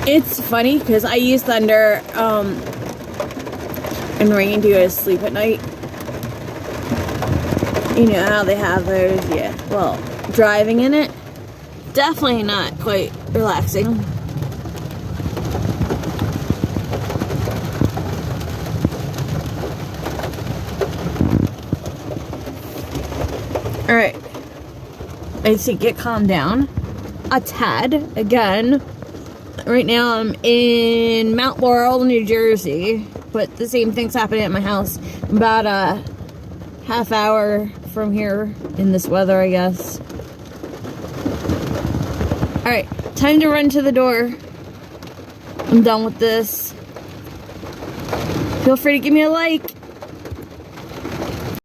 It's funny because I use thunder and rain to go to sleep at night. You know how they have those, yeah. Well, driving in it, definitely not quite relaxing. Alright. I think it calmed down a tad again. Right now I'm in Mount Laurel, New Jersey, but the same thing's happening at my house. I'm about a half hour from here in this weather, I guess. Alright, time to run to the door. I'm done with this. Feel free to give me a like.